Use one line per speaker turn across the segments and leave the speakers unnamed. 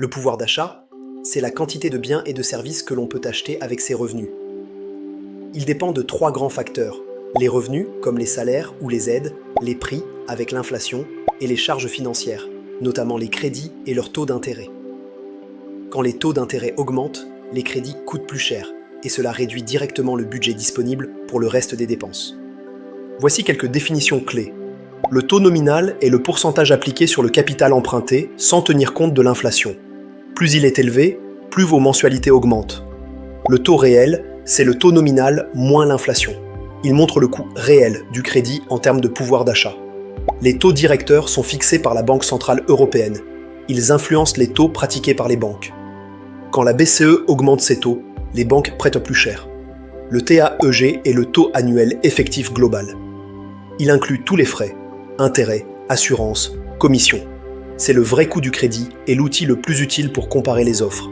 Le pouvoir d'achat, c'est la quantité de biens et de services que l'on peut acheter avec ses revenus. Il dépend de trois grands facteurs: les revenus, comme les salaires ou les aides, les prix, avec l'inflation, et les charges financières, notamment les crédits et leurs taux d'intérêt. Quand les taux d'intérêt augmentent, les crédits coûtent plus cher, et cela réduit directement le budget disponible pour le reste des dépenses. Voici quelques définitions clés. Le taux nominal est le pourcentage appliqué sur le capital emprunté sans tenir compte de l'inflation. Plus il est élevé, plus vos mensualités augmentent. Le taux réel, c'est le taux nominal moins l'inflation. Il montre le coût réel du crédit en termes de pouvoir d'achat. Les taux directeurs sont fixés par la Banque centrale européenne. Ils influencent les taux pratiqués par les banques. Quand la BCE augmente ses taux, les banques prêtent plus cher. Le TAEG est le taux annuel effectif global. Il inclut tous les frais, intérêts, assurances, commissions. C'est le vrai coût du crédit et l'outil le plus utile pour comparer les offres.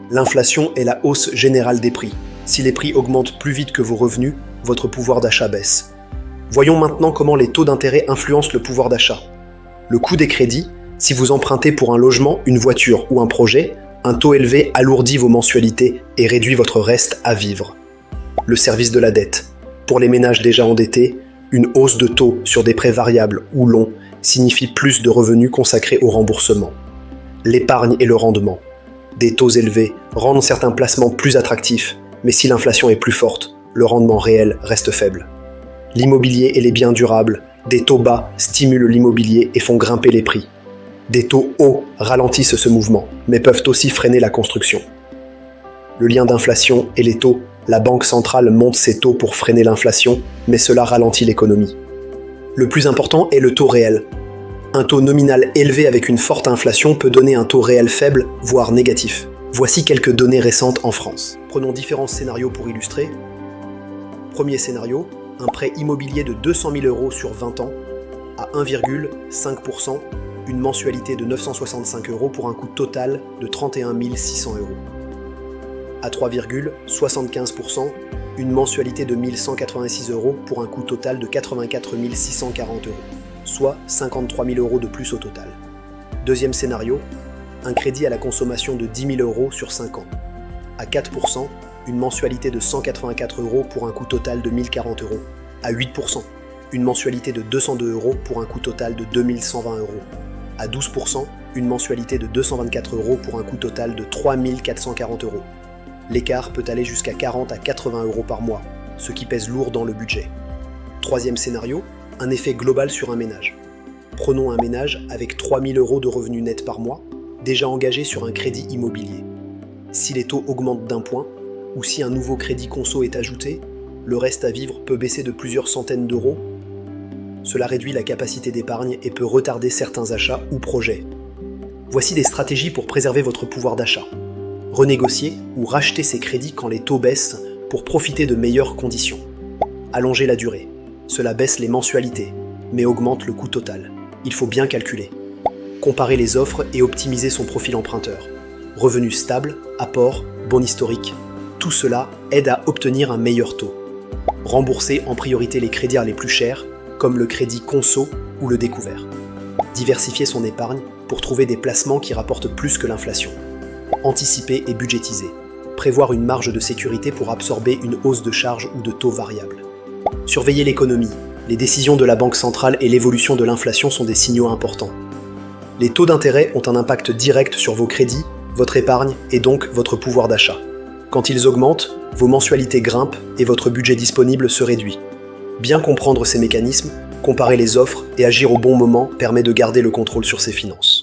L'inflation est la hausse générale des prix. Si les prix augmentent plus vite que vos revenus, votre pouvoir d'achat baisse. Voyons maintenant comment les taux d'intérêt influencent le pouvoir d'achat. Le coût des crédits, si vous empruntez pour un logement, une voiture ou un projet, un taux élevé alourdit vos mensualités et réduit votre reste à vivre. Le service de la dette. Pour les ménages déjà endettés, une hausse de taux sur des prêts variables ou longs signifie plus de revenus consacrés au remboursement. L'épargne et le rendement. Des taux élevés rendent certains placements plus attractifs, mais si l'inflation est plus forte, le rendement réel reste faible. L'immobilier et les biens durables. Des taux bas stimulent l'immobilier et font grimper les prix. Des taux hauts ralentissent ce mouvement, mais peuvent aussi freiner la construction. Le lien d'inflation et les taux. La Banque centrale monte ses taux pour freiner l'inflation, mais cela ralentit l'économie. Le plus important est le taux réel. Un taux nominal élevé avec une forte inflation peut donner un taux réel faible, voire négatif. Voici quelques données récentes en France. Prenons différents scénarios pour illustrer. Premier scénario, un prêt immobilier de 200 000 € sur 20 ans, à 1,5%, une mensualité de 965 € pour un coût total de 31 600 €. À 3,75%, une mensualité de 1 186 € pour un coût total de 84 640 €, soit 53 000 € de plus au total. Deuxième scénario, un crédit à la consommation de 10 000 € sur 5 ans. À 4%, une mensualité de 184 € pour un coût total de 1 040 €. À 8%, une mensualité de 202 € pour un coût total de 2 120 €. À 12%, une mensualité de 224 € pour un coût total de 3 440 €. L'écart peut aller jusqu'à 40 à 80 € par mois, ce qui pèse lourd dans le budget. Troisième scénario, un effet global sur un ménage. Prenons un ménage avec 3 000 € de revenus nets par mois, déjà engagé sur un crédit immobilier. Si les taux augmentent d'un point, ou si un nouveau crédit conso est ajouté, le reste à vivre peut baisser de plusieurs centaines d'euros. Cela réduit la capacité d'épargne et peut retarder certains achats ou projets. Voici des stratégies pour préserver votre pouvoir d'achat. Renégocier ou racheter ses crédits quand les taux baissent pour profiter de meilleures conditions. Allonger la durée. Cela baisse les mensualités, mais augmente le coût total. Il faut bien calculer. Comparer les offres et optimiser son profil emprunteur. Revenus stables, apports, bon historique. Tout cela aide à obtenir un meilleur taux. Rembourser en priorité les crédits les plus chers, comme le crédit conso ou le découvert. Diversifier son épargne pour trouver des placements qui rapportent plus que l'inflation. Anticiper et budgétiser. Prévoir une marge de sécurité pour absorber une hausse de charges ou de taux variables. Surveiller l'économie. Les décisions de la Banque centrale et l'évolution de l'inflation sont des signaux importants. Les taux d'intérêt ont un impact direct sur vos crédits, votre épargne et donc votre pouvoir d'achat. Quand ils augmentent, vos mensualités grimpent et votre budget disponible se réduit. Bien comprendre ces mécanismes, comparer les offres et agir au bon moment permet de garder le contrôle sur ses finances.